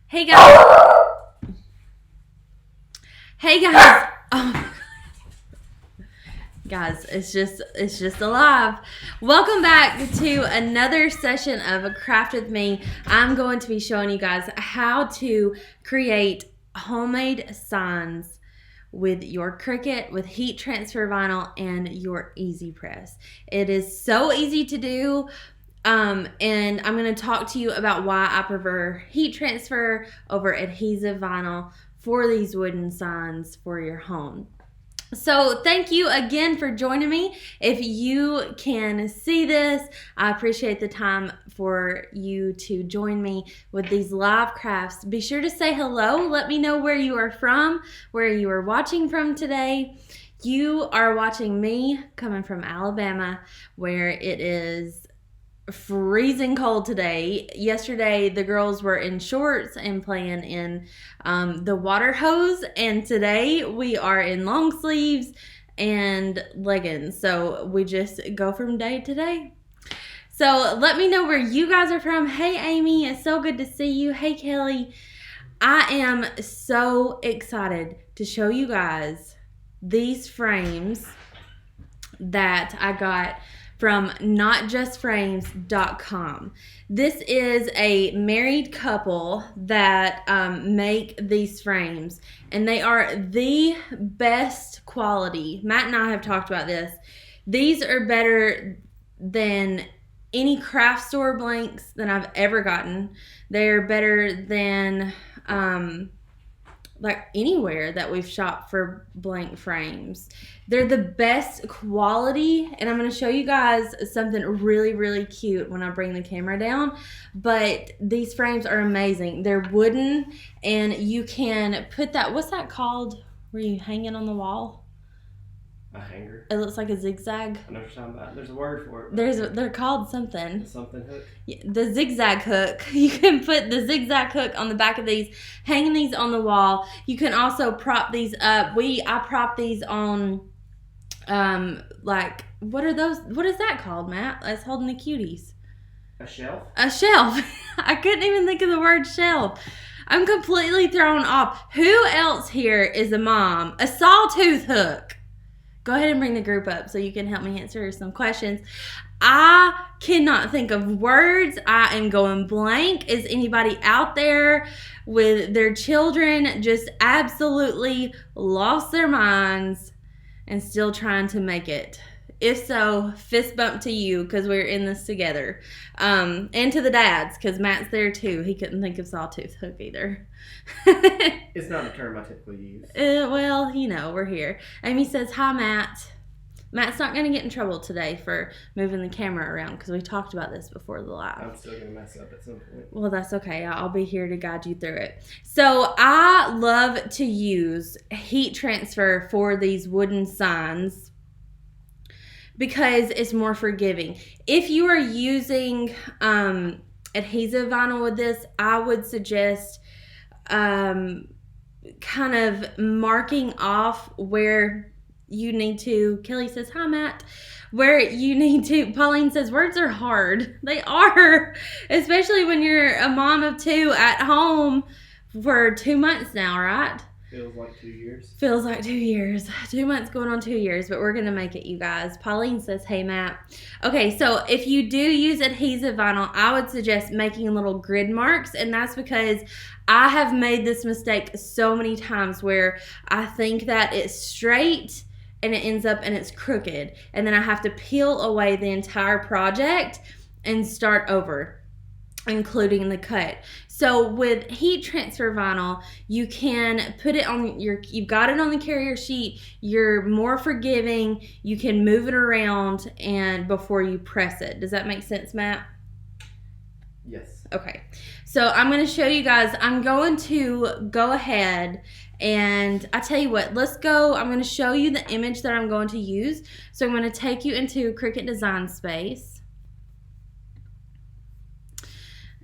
Hey guys. Hey guys. Oh, guys, it's just alive. Welcome back to another session of A Craft with Me. I'm going to be showing you guys how to create homemade signs with your Cricut, with heat transfer vinyl, and your Easy Press. It is so easy to do. And I'm going to talk to you about why I prefer heat transfer over adhesive vinyl for these wooden signs for your home. So thank you again for joining me. If you can see this, I appreciate the time for you to join me with these live crafts. Be sure to say hello. Let me know where you are from, where you are watching from today. You are watching me coming from Alabama, where it is freezing cold today. Yesterday the girls were in shorts and playing in the water hose, and today we are in long sleeves and leggings. So we just go from day to day. So let me know where you guys are from. Hey Amy, it's so good to see you. Hey Kelly. I am so excited to show you guys these frames that I got from notjustframes.com. This is a married couple that make these frames, and they are the best quality. Matt and I have talked about this. These are better than any craft store blanks that I've ever gotten. They're better than like anywhere that we've shopped for blank frames. They're the best quality, and I'm going to show you guys something really, really cute when I bring the camera down. But these frames are amazing. They're wooden, and you can put that, what's that called, where you hang it on the wall? A hanger. It looks like a zigzag. I know what you're talking about. There's a word for it. They're called something. Something hook. Yeah, the zigzag hook. You can put the zigzag hook on the back of these, hang these on the wall. You can also prop these up. I prop these on, like, what are those? What is that called, Matt? That's holding the cuties. A shelf? A shelf. I couldn't even think of the word shelf. I'm completely thrown off. Who else here is a mom? A sawtooth hook. Go ahead and bring the group up so you can help me answer some questions. I cannot think of words. I am going blank. Is anybody out there with their children just absolutely lost their minds and still trying to make it? If so, fist bump to you, because we're in this together. And to the dads, because Matt's there too. He couldn't think of sawtooth hook either. It's not a term I typically use. Well, you know, we're here. Amy says, hi, Matt. Matt's not going to get in trouble today for moving the camera around, because we talked about this before the live. I'm still going to mess up at some point. Well, that's okay. I'll be here to guide you through it. So I love to use heat transfer for these wooden signs because it's more forgiving. If you are using adhesive vinyl with this, I would suggest kind of marking off where you need to. Kelly says, hi, Matt. Where you need to. Pauline says, words are hard. They are, especially when you're a mom of two at home for 2 months now, right? Feels like 2 years. Feels like 2 years. 2 months going on 2 years, but we're going to make it, you guys. Pauline says, hey, Matt. Okay, so if you do use adhesive vinyl, I would suggest making little grid marks, and that's because I have made this mistake so many times where I think that it's straight and it ends up and it's crooked, and then I have to peel away the entire project and start over, including the cut. So with heat transfer vinyl, you can put it on you've got it on the carrier sheet, you're more forgiving, you can move it around and before you press it. Does that make sense, Matt? Yes. Okay. So I'm going to show you guys, I'm going to go ahead and I tell you what, let's go. I'm going to show you the image that I'm going to use. So I'm going to take you into Cricut Design Space.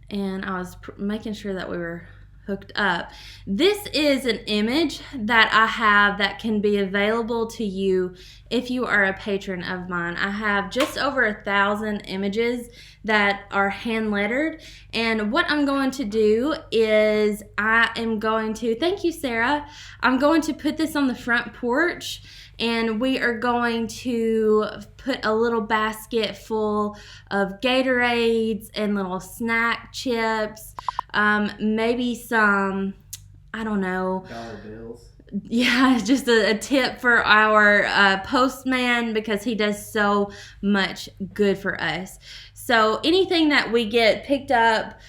And I was making sure that we were hooked up. This is an image that I have that can be available to you if you are a patron of mine. I have just over 1,000 images that are hand lettered, and what I'm going to do is I am going to, thank you Sarah, I'm going to put this on the front porch, and we are going to put a little basket full of Gatorades and little snack chips, maybe some, I don't know. Dollar bills. Yeah, just a tip for our postman, because he does so much good for us. So anything that we get picked up,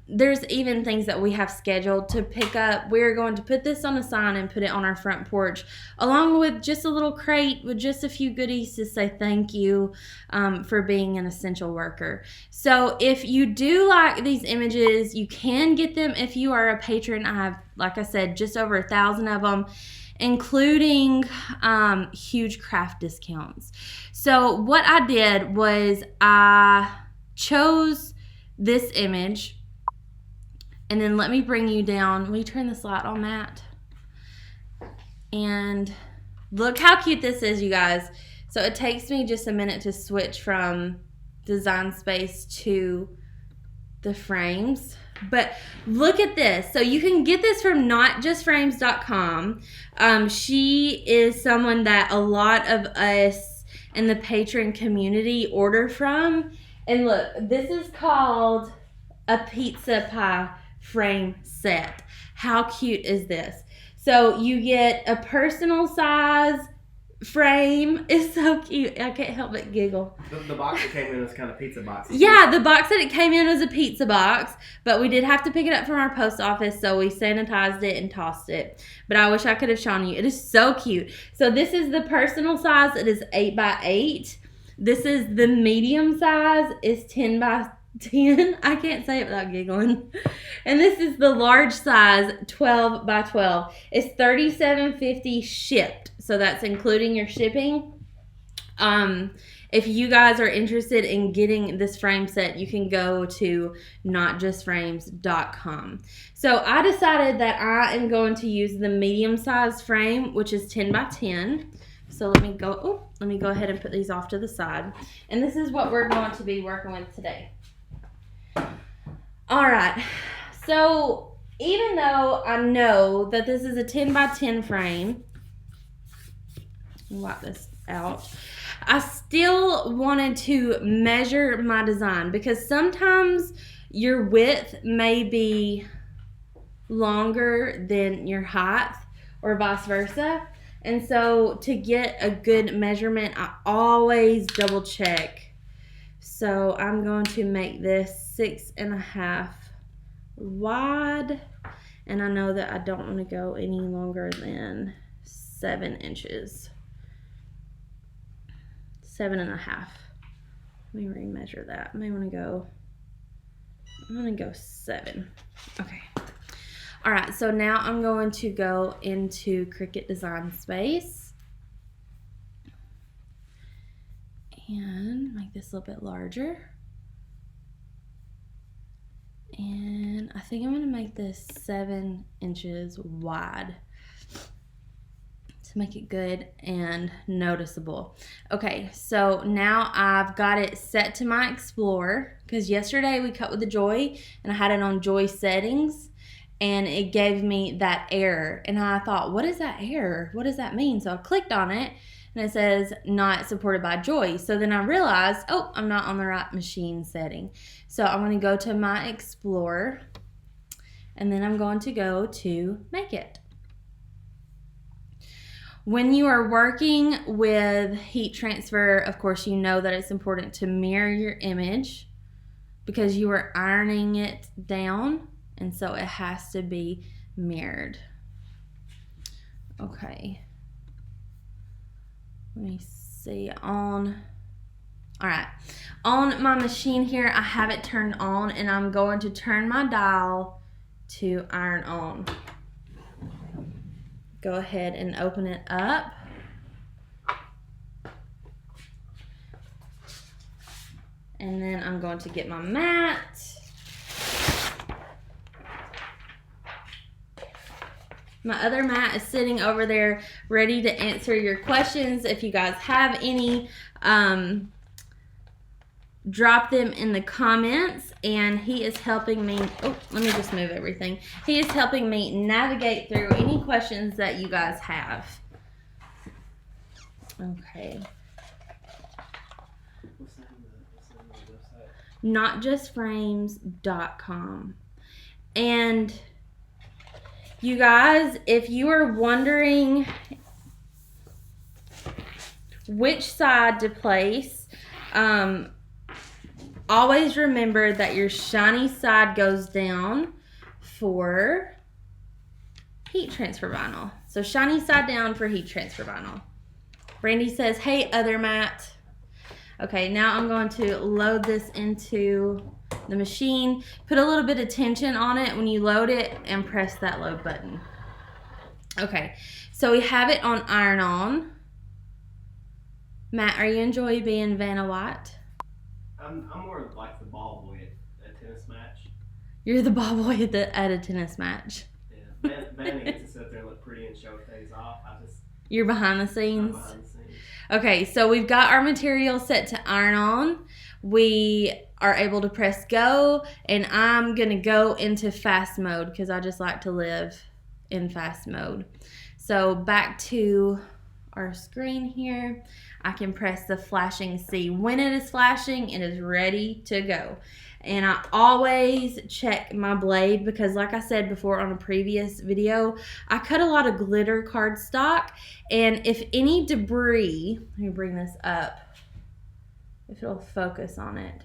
there's even things that we have scheduled to pick up. We're going to put this on a sign and put it on our front porch, along with just a little crate with just a few goodies to say thank you for being an essential worker. So if you do like these images, you can get them if you are a patron. I have, like I said, just over 1,000 of them, including huge craft discounts. So what I did was I chose this image, and then let me bring you down. Will you turn this light on, Matt? And look how cute this is, you guys. So it takes me just a minute to switch from Design Space to the frames. But look at this. So you can get this from notjustframes.com. She is someone that a lot of us in the patron community order from. And look, this is called a pizza pie frame set. How cute is this? So you get a personal size frame. It's so cute. I can't help but giggle. The box that came in was kind of pizza box. Yeah, the box that it came in was a pizza box, but we did have to pick it up from our post office, so we sanitized it and tossed it. But I wish I could have shown you. It is so cute. So this is the personal size. It is 8 by 8. This is the medium size. It's 10 by 10. I can't say it without giggling. And this is the large size, 12 by 12. It's $37.50 shipped. So that's including your shipping. If you guys are interested in getting this frame set, you can go to notjustframes.com. So I decided that I am going to use the medium size frame, which is 10 by 10. So let me go ahead and put these off to the side. And this is what we're going to be working with today. All right. So even though I know that this is a 10 by 10 frame, wipe this out, I still wanted to measure my design, because sometimes your width may be longer than your height or vice versa. And so to get a good measurement, I always double check. So I'm going to make this 6.5 wide, and I know that I don't want to go any longer than 7 inches. 7.5. Let me remeasure that. I'm gonna go 7. Okay. All right, so now I'm going to go into Cricut Design Space and make this a little bit larger. And I think I'm gonna make this 7 inches wide to make it good and noticeable. Okay, so now I've got it set to my Explorer, because yesterday we cut with the Joy and I had it on Joy settings, and it gave me that error, and I thought, what is that error? What does that mean? So I clicked on it and it says not supported by Joy. So then I realized, oh, I'm not on the right machine setting. So I'm going to go to my Explorer, and then I'm going to go to Make It. When you are working with heat transfer, of course, you know that it's important to mirror your image, because you are ironing it down, and so it has to be mirrored. Okay. Let me see. All right. On my machine here, I have it turned on, and I'm going to turn my dial to iron on. Go ahead and open it up. And then I'm going to get my mat. My other mat is sitting over there ready to answer your questions. If you guys have any, drop them in the comments. And he is helping me. Oh, let me just move everything. He is helping me navigate through any questions that you guys have. Okay. What's the website? Notjustframes.com. And you guys, if you are wondering which side to place, always remember that your shiny side goes down for heat transfer vinyl. So shiny side down for heat transfer vinyl. Brandy says, hey, other mat. Okay, now I'm going to load this into the machine. Put a little bit of tension on it when you load it and press that load button. Okay, so we have it on iron on. Matt, are you enjoying being Vanna White? I'm more like the ball boy at a tennis match. You're the ball boy at a tennis match. Yeah, Vanna gets to sit there and look pretty and show things off. You're behind the scenes? I'm behind the scenes. Okay, so we've got our material set to iron on. We are able to press go, and I'm going to go into fast mode because I just like to live in fast mode. So back to our screen here. I can press the flashing C. When it is flashing, it is ready to go. And I always check my blade because, like I said before on a previous video, I cut a lot of glitter cardstock. And if any debris, let me bring this up, if it'll focus on it.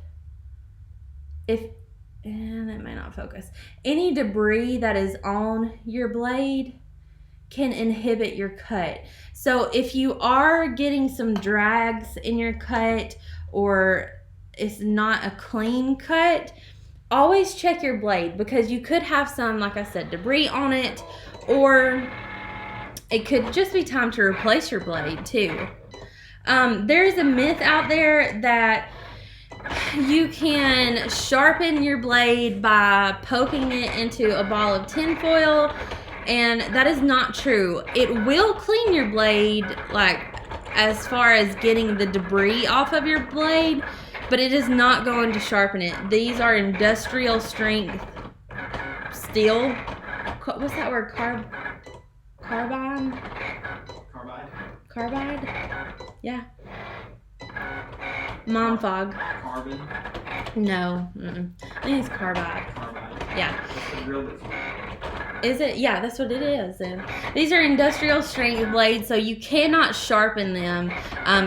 And it may not focus. Any debris that is on your blade can inhibit your cut. So if you are getting some drags in your cut or it's not a clean cut, always check your blade because you could have some, like I said, debris on it, or it could just be time to replace your blade too. There's a myth out there that you can sharpen your blade by poking it into a ball of tinfoil, and that is not true. It will clean your blade, like as far as getting the debris off of your blade, but it is not going to sharpen it. These are industrial strength steel. What's that word? Carbide? Carbide? Yeah. Mom fog. Carbon? No. I think it's carbide. Yeah. Is it? Yeah, that's what it is. And these are industrial strength blades, so you cannot sharpen them.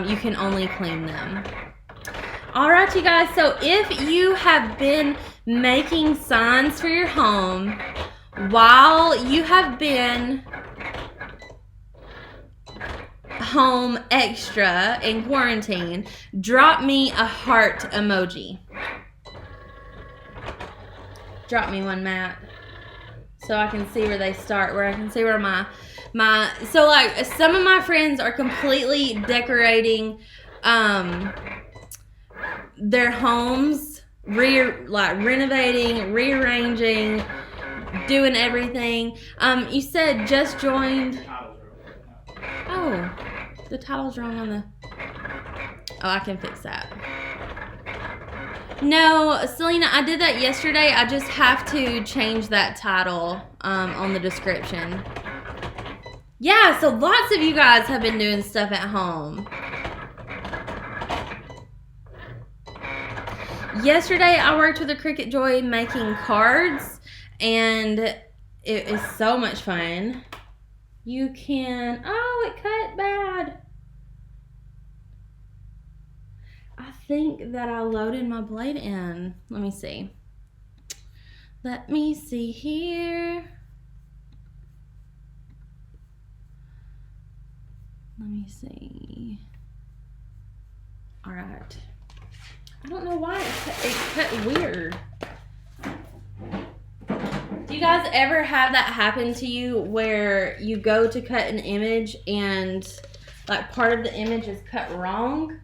You can only clean them. All right, you guys. So if you have been making signs for your home while you have been home extra in quarantine, drop me a heart emoji. Drop me one, Matt, so I can see where they start, where I can see where my so like some of my friends are completely decorating their homes, renovating, rearranging, doing everything. You said just joined. Oh, the title's wrong on the. Oh, I can fix that. No, Selena, I did that yesterday. I just have to change that title on the description. Yeah, so lots of you guys have been doing stuff at home. Yesterday, I worked with a Cricut Joy making cards, and it is so much fun. You can, oh, it cut bad. I think that I loaded my blade in. Let me see. Let me see here. Let me see. All right. I don't know why it cut weird. Do you guys ever have that happen to you where you go to cut an image and like part of the image is cut wrong?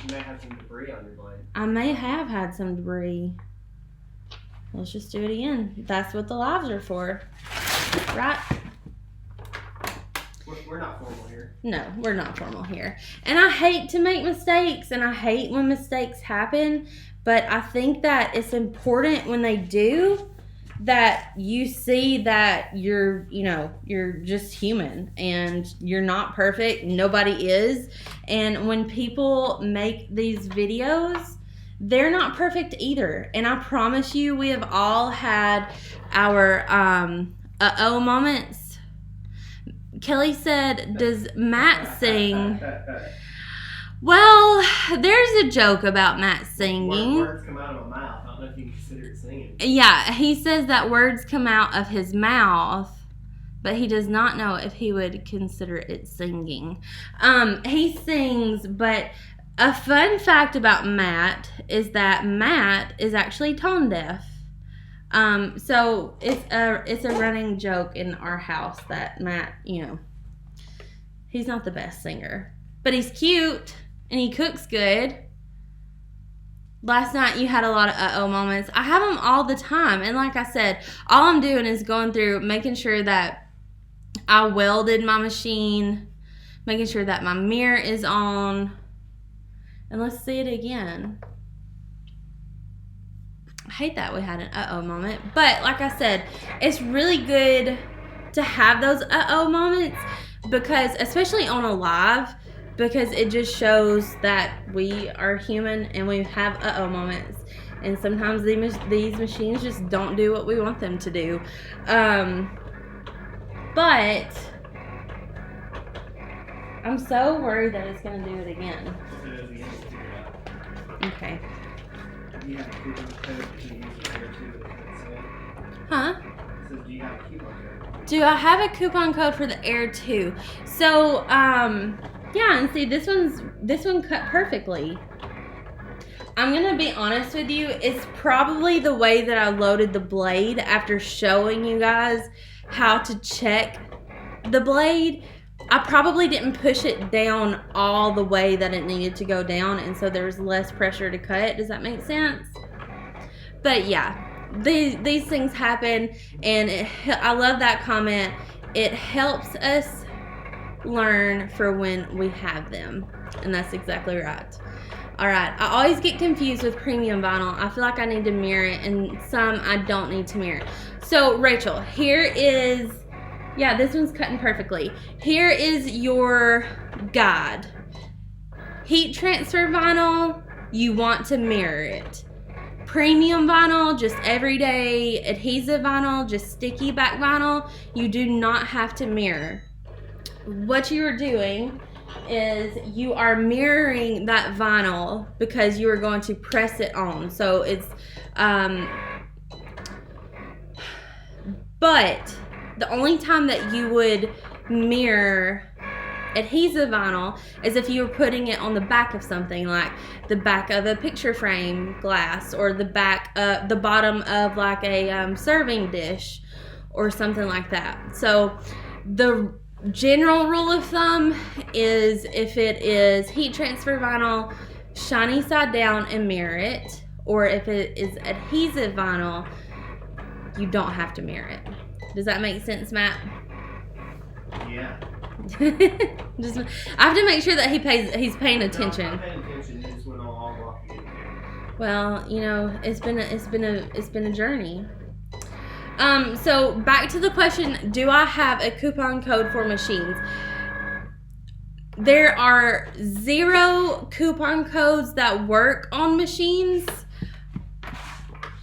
You may have some debris on your blade. I may have had some debris. Let's just do it again. That's what the lives are for. right? We're not formal here. No, we're not formal here. And I hate to make mistakes, and I hate when mistakes happen, but I think that it's important when they do that you see that you're just human and you're not perfect. Nobody is. And when people make these videos, they're not perfect either. And I promise you, we have all had our uh-oh moments. Kelly said, does Matt sing? Well, there's a joke about Matt singing. Words come out of my mouth. I don't know if you can consider it singing. Yeah, he says that words come out of his mouth, but he does not know if he would consider it singing. He sings, but a fun fact about Matt is that Matt is actually tone deaf. So it's a running joke in our house that Matt, he's not the best singer, but he's cute and he cooks good. Last night you had a lot of uh-oh moments. I have them all the time. And like I said, all I'm doing is going through making sure that I welded my machine, making sure that my mirror is on. And let's see it again. I hate that we had an uh-oh moment. But like I said, it's really good to have those uh-oh moments because, especially on a live, because it just shows that we are human and we have uh-oh moments. And sometimes these machines just don't do what we want them to do. But I'm so worried that it's going to do it again. Okay. You have a coupon code to use there too. Huh? So do you have a coupon code? Do I have a coupon code for the Air 2? So, yeah, and see, this one cut perfectly. I'm going to be honest with you. It's probably the way that I loaded the blade after showing you guys how to check the blade. I probably didn't push it down all the way that it needed to go down, and so there was less pressure to cut. Does that make sense? But yeah, these things happen, and I love that comment. It helps us learn for when we have them, and that's exactly right. All right, I always get confused with premium vinyl. I feel like I need to mirror it, and some I don't need to mirror. So Rachel, here is, yeah, this one's cutting perfectly. Here is your guide. Heat transfer vinyl, you want to mirror it. Premium vinyl, just everyday adhesive vinyl, just sticky back vinyl, you do not have to mirror. What you are doing is you are mirroring that vinyl because you are going to press it on. So it's, but the only time that you would mirror adhesive vinyl is if you were putting it on the back of something, like the back of a picture frame glass, or the bottom of like a serving dish or something like that. So the general rule of thumb is, if it is heat transfer vinyl, shiny side down and mirror it, or if it is adhesive vinyl, you don't have to mirror it. Does that make sense, Matt? Yeah. I have to make sure that he's paying attention. No, I'm paying attention. It just went all walking in there. Well, it's been a journey. So back to the question, do I have a coupon code for machines? There are 0 coupon codes that work on machines.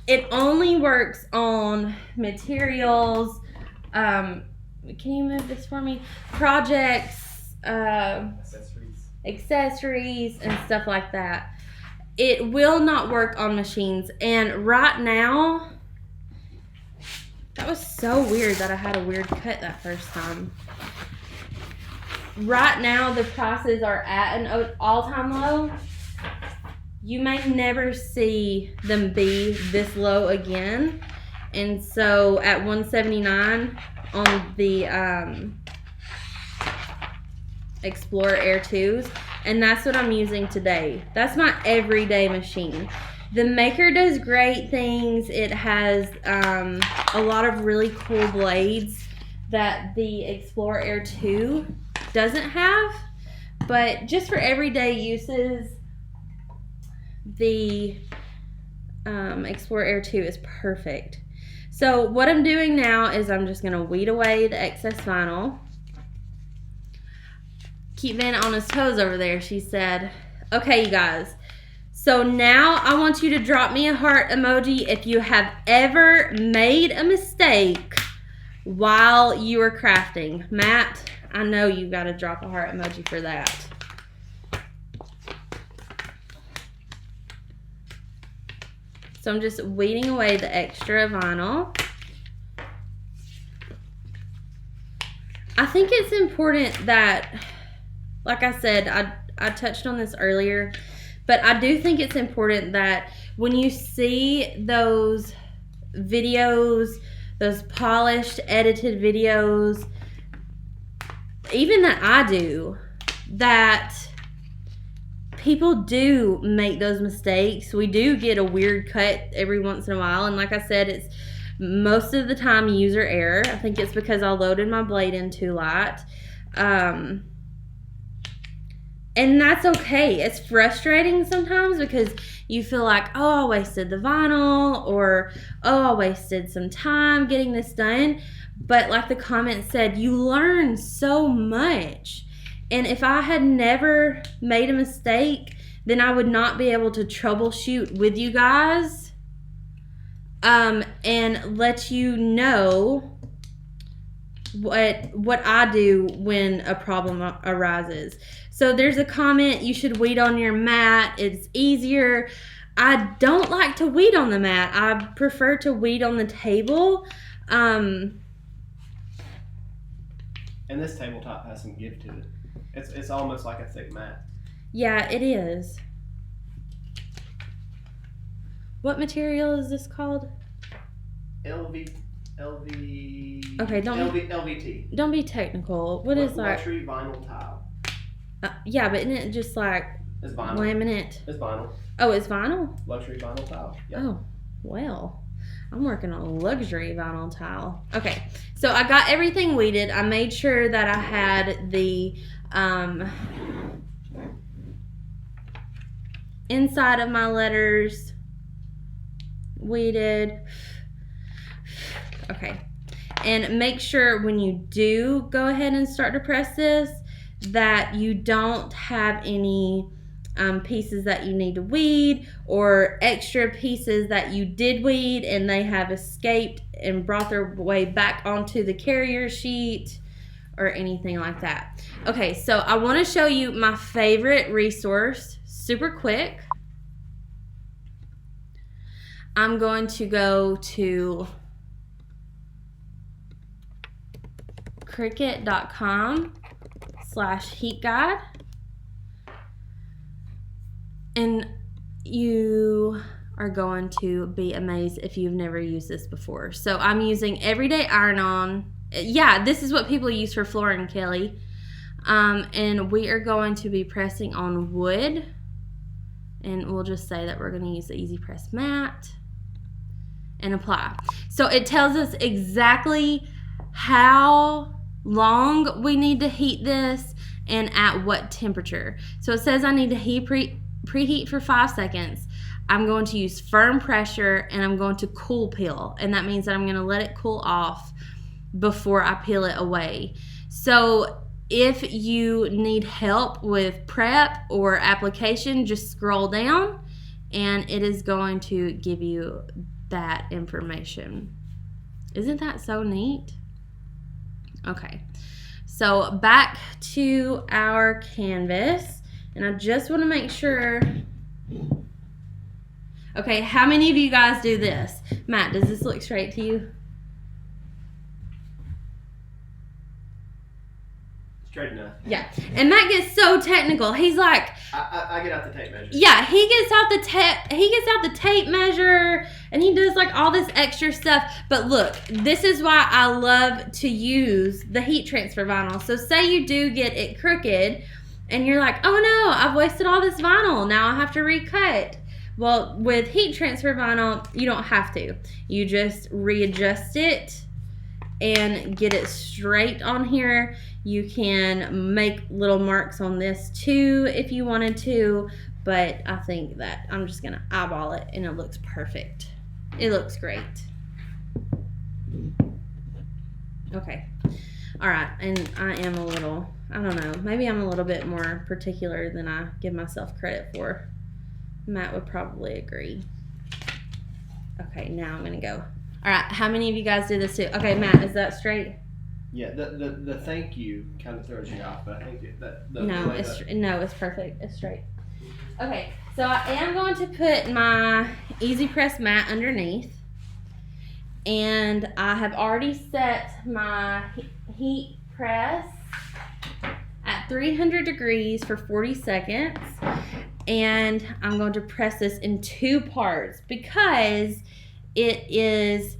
It only works on materials. Can you move this for me? Projects, accessories, and stuff like that. It will not work on machines. And right now, that was so weird that I had a weird cut that first time. Right now, the prices are at an all-time low. You may never see them be this low again. And so at $179 on the Explorer Air 2s, and that's what I'm using today. That's my everyday machine. The Maker does great things. It has a lot of really cool blades. that the Explorer Air 2 doesn't have. But just for everyday uses, the Explorer Air 2 is perfect. So what I'm doing now is I'm just going to weed away the excess vinyl. Keep Vanna on his toes over there, she said. Okay, you guys. So now I want you to drop me a heart emoji if you have ever made a mistake while you were crafting. Matt, I know you got to drop a heart emoji for that. So I'm just weeding away the extra vinyl. I think it's important that, like I said, I touched on this earlier, but I do think it's important that when you see those videos, those polished, edited videos, even that I do, that people do make those mistakes. We do get a weird cut every once in a while, and like I said, it's most of the time user error. I think it's because I loaded my blade in too light. And that's okay. It's frustrating sometimes because you feel like, oh, I wasted the vinyl, or oh, I wasted some time getting this done. But like the comment said, you learn so much. And if I had never made a mistake, then I would not be able to troubleshoot with you guys and let you know what I do when a problem arises. So there's a comment, you should weed on your mat. It's easier. I don't like to weed on the mat. I prefer to weed on the table. And this tabletop has some give to it. It's almost like a thick mat. Yeah, it is. What material is this called? LVT. Okay, LVT. Don't be technical. What is that? Luxury vinyl tile. Yeah, but isn't it just like It's vinyl. laminate? It's vinyl. Oh, it's vinyl? Luxury vinyl tile. Yeah. Oh, well, I'm working on a luxury vinyl tile. Okay, so I got everything weeded. I made sure that I had the inside of my letters weeded. Okay, and make sure when you do go ahead and start to press this that you don't have any pieces that you need to weed, or extra pieces that you did weed and they have escaped and brought their way back onto the carrier sheet or anything like that. Okay, so I want to show you my favorite resource super quick. I'm going to go to cricut.com/heat guide, and you are going to be amazed if you've never used this before. So I'm using everyday iron-on. Yeah, this is what people use for flooring, Kelly. And we are going to be pressing on wood, and we'll just say that we're going to use the easy press mat and apply. So it tells us exactly how long we need to heat this and at what temperature. So it says I need to preheat for 5 seconds. I'm going to use firm pressure, and I'm going to cool peel, and that means that I'm going to let it cool off before I peel it away. So if you need help with prep or application, just scroll down and it is going to give you that information. Isn't that so neat? Okay, so back to our canvas, and I just want to make sure. Okay, how many of you guys do this? Matt, does this look straight to you? Straight enough. Yeah, and Matt gets so technical. He's like, I get out the tape measure. yeah, he gets out the tape measure, and he does like all this extra stuff. But look, this is why I love to use the heat transfer vinyl. So say you do get it crooked, and you're like, oh no, I've wasted all this vinyl. Now I have to recut. Well, with heat transfer vinyl, you don't have to. You just readjust it and get it straight on here. You can make little marks on this too if you wanted to, but I think that I'm just gonna eyeball it and it looks perfect. It looks great. Okay. All right, and I am a little, I don't know, maybe I'm a little bit more particular than I give myself credit for. Matt would probably agree. Okay, now I'm gonna go. All right, how many of you guys did this too? Okay, Matt, is that straight? Yeah, the thank you kind of throws you off, but I think No, it's perfect. It's straight. Okay, so I am going to put my Easy Press mat underneath, and I have already set my heat press at 300 degrees for 40 seconds, and I'm going to press this in 2 parts because it is,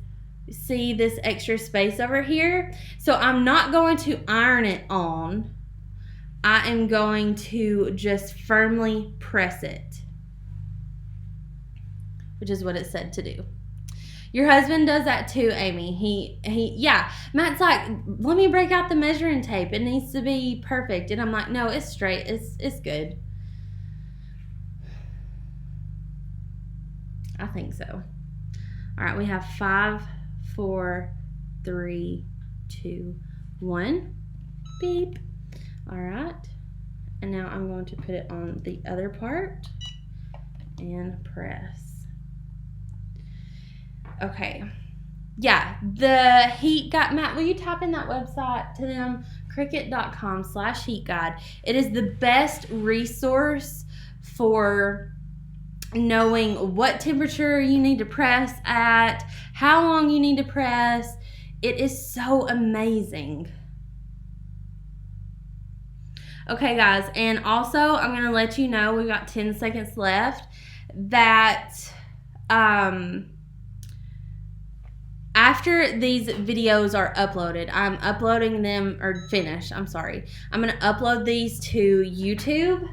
see this extra space over here? So I'm not going to iron it on. I am going to just firmly press it, which is what it said to do. Your husband does that too, Amy. Yeah. Matt's like, let me break out the measuring tape. It needs to be perfect. And I'm like, no, it's straight. It's good. I think so. All right, we have 5, 4, 3, 2, 1. Beep. All right. And now I'm going to put it on the other part and press. Okay. Yeah, the heat guide. Matt, will you type in that website to them? Cricut.com/heat guide. It is the best resource for knowing what temperature you need to press at, how long you need to press. It is so amazing. Okay, guys, and also I'm going to let you know, we've got 10 seconds left, that after these videos are uploaded, I'm uploading them, or finished, I'm sorry. I'm going to upload these to YouTube.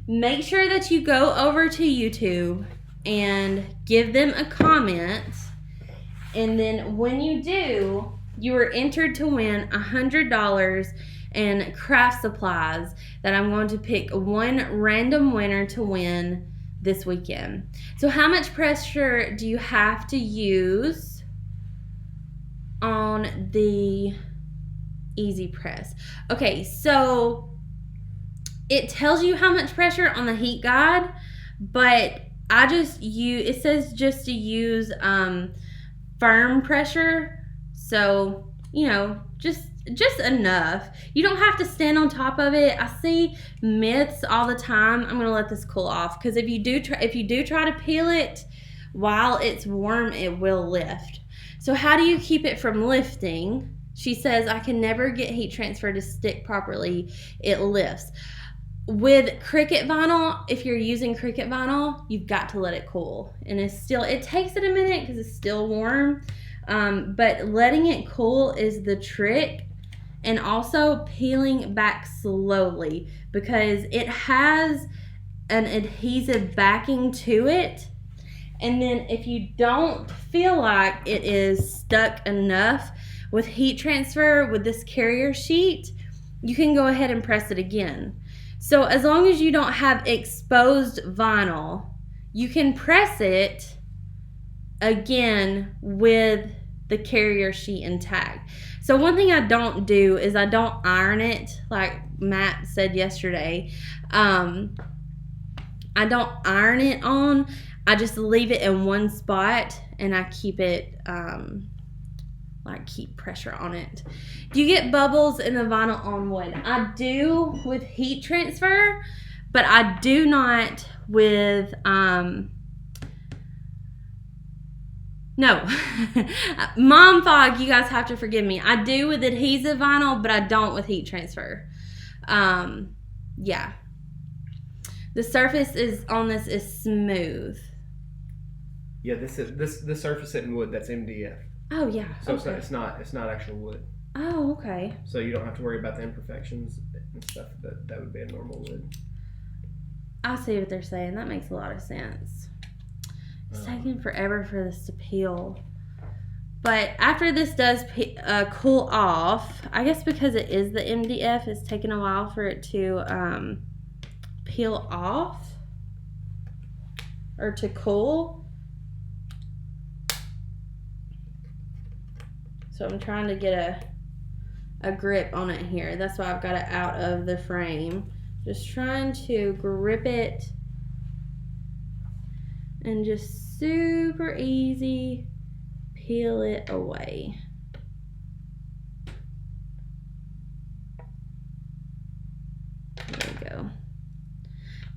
Make sure that you go over to YouTube and give them a comment. And then when you do, you are entered to win $100 in craft supplies that I'm going to pick one random winner to win this weekend. So how much pressure do you have to use on the Easy Press? Okay, so it tells you how much pressure on the heat guide, but I just use, it says just to use firm pressure. So, you know, just enough. You don't have to stand on top of it. I see myths all the time. I'm gonna let this cool off because if you do try to peel it while it's warm, it will lift. So how do you keep it from lifting? She says, I can never get heat transfer to stick properly. It lifts. With Cricut vinyl, if you're using Cricut vinyl, you've got to let it cool. And it takes it a minute because it's still warm. But letting it cool is the trick. And also peeling back slowly because it has an adhesive backing to it. And then if you don't feel like it is stuck enough with heat transfer with this carrier sheet, you can go ahead and press it again. So as long as you don't have exposed vinyl, you can press it again with the carrier sheet intact. So one thing I don't do is I don't iron it like Matt said yesterday. I don't iron it on. I just leave it in one spot and I keep it keep pressure on it. Do you get bubbles in the vinyl on wood? I do with heat transfer, but I do not with no. Mom fog, you guys have to forgive me. I do with adhesive vinyl, but I don't with heat transfer. Yeah. The surface on this is smooth. Yeah, this surface in wood, that's MDF. Oh yeah. So okay. it's not actual wood. Oh, okay. So you don't have to worry about the imperfections and stuff that would be a normal wood. I see what they're saying. That makes a lot of sense. It's taking forever for this to peel. But after this does cool off, I guess because it is the MDF, it's taken a while for it to peel off or to cool. So I'm trying to get a grip on it here. That's why I've got it out of the frame. Just trying to grip it and just super easy peel it away. There we go.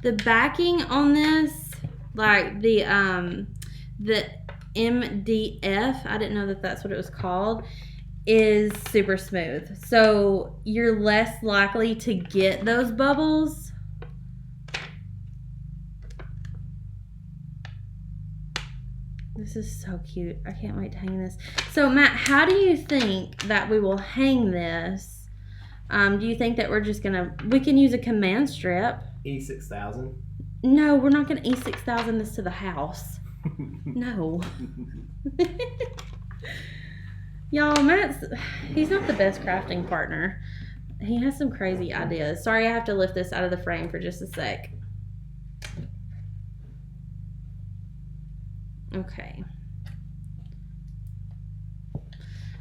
The backing on this, like the MDF, I didn't know that that's what it was called, is super smooth. So you're less likely to get those bubbles. This is so cute. I can't wait to hang this. So Matt, how do you think that we will hang this? Do you think that we're just gonna, we can use a command strip? E6000? No, we're not gonna E6000 this to the house. No. Y'all, he's not the best crafting partner. He has some crazy ideas. Sorry, I have to lift this out of the frame for just a sec. Okay.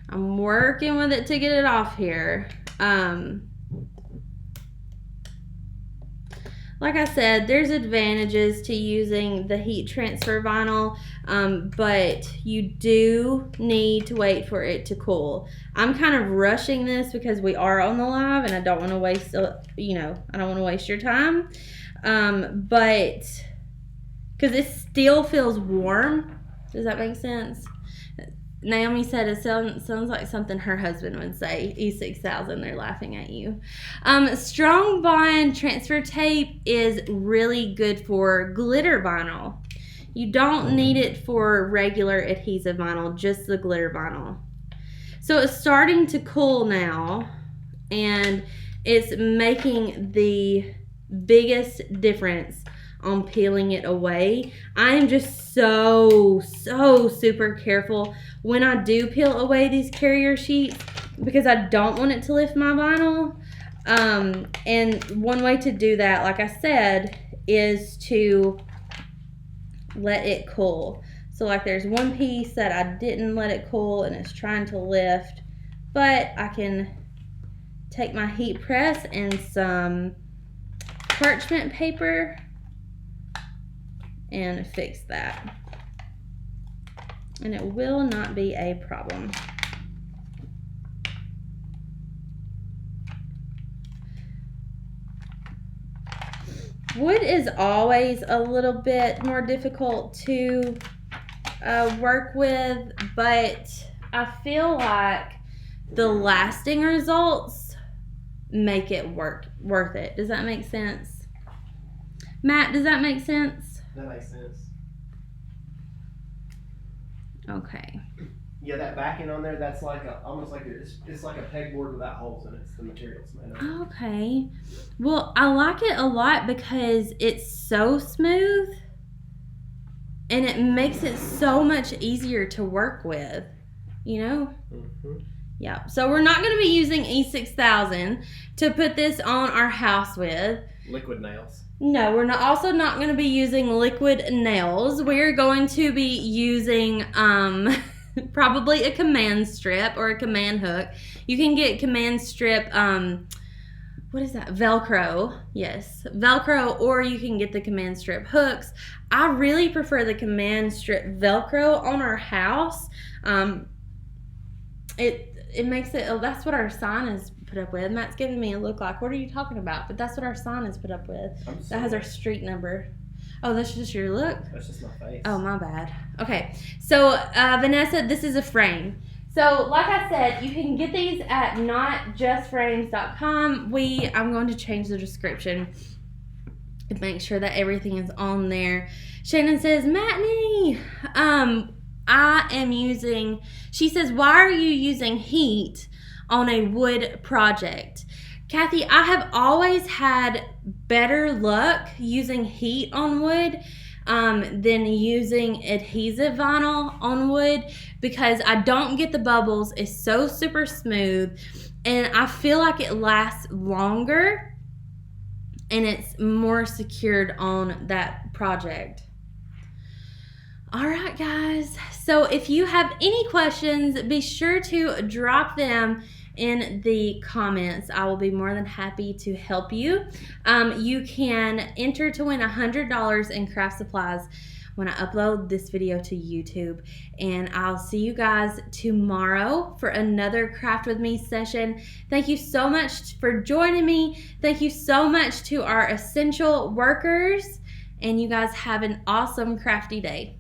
I'm working with it to get it off here. Like I said, there's advantages to using the heat transfer vinyl, but you do need to wait for it to cool. I'm kind of rushing this because we are on the live and I don't want to waste, I don't want to waste your time. But because it still feels warm. Does that make sense? Naomi said it sounds like something her husband would say. E6000, they're laughing at you. Strong bond transfer tape is really good for glitter vinyl. You don't need it for regular adhesive vinyl, just the glitter vinyl. So it's starting to cool now, and it's making the biggest difference on peeling it away. I am just so super careful when I do peel away these carrier sheets because I don't want it to lift my vinyl. And one way to do that, like I said, is to let it cool. So like there's one piece that I didn't let it cool and it's trying to lift, but I can take my heat press and some parchment paper and fix that, and it will not be a problem. Wood is always a little bit more difficult to work with, but I feel like the lasting results make it worth it. Does that make sense? Matt, does that make sense? That makes sense. Okay. Yeah, that backing on there, that's like almost like it's like a pegboard without holes in it. It's the materials made of. Okay. Well, I like it a lot because it's so smooth and it makes it so much easier to work with, you know? Mm-hmm. Yeah. So we're not going to be using E6000 to put this on our house with. Liquid nails. No, we're also not going to be using liquid nails. We're going to be using probably a command strip or a command hook. You can get command strip, what is that? Velcro. Yes, Velcro, or you can get the command strip hooks. I really prefer the command strip Velcro on our house. It makes it, that's what our sign is put up with. Matt's giving me a look like, what are you talking about? But that's what our sign is put up with. That has our street number. Oh, that's just your look? That's just my face. Oh, my bad. Okay, so Vanessa, this is a frame. So like I said, you can get these at notjustframes.com. I'm going to change the description and make sure that everything is on there. Shannon says, Matney, I am using, she says, why are you using heat on a wood project? Kathy, I have always had better luck using heat on wood. than using adhesive vinyl on wood, because I don't get the bubbles. It's so super smooth, and I feel like it lasts longer and it's more secured on that project. All right, guys. So if you have any questions, be sure to drop them in the comments. I will be more than happy to help you. You can enter to win $100 in craft supplies when I upload this video to YouTube. And I'll see you guys tomorrow for another Craft With Me session. Thank you so much for joining me. Thank you so much to our essential workers. And you guys have an awesome crafty day.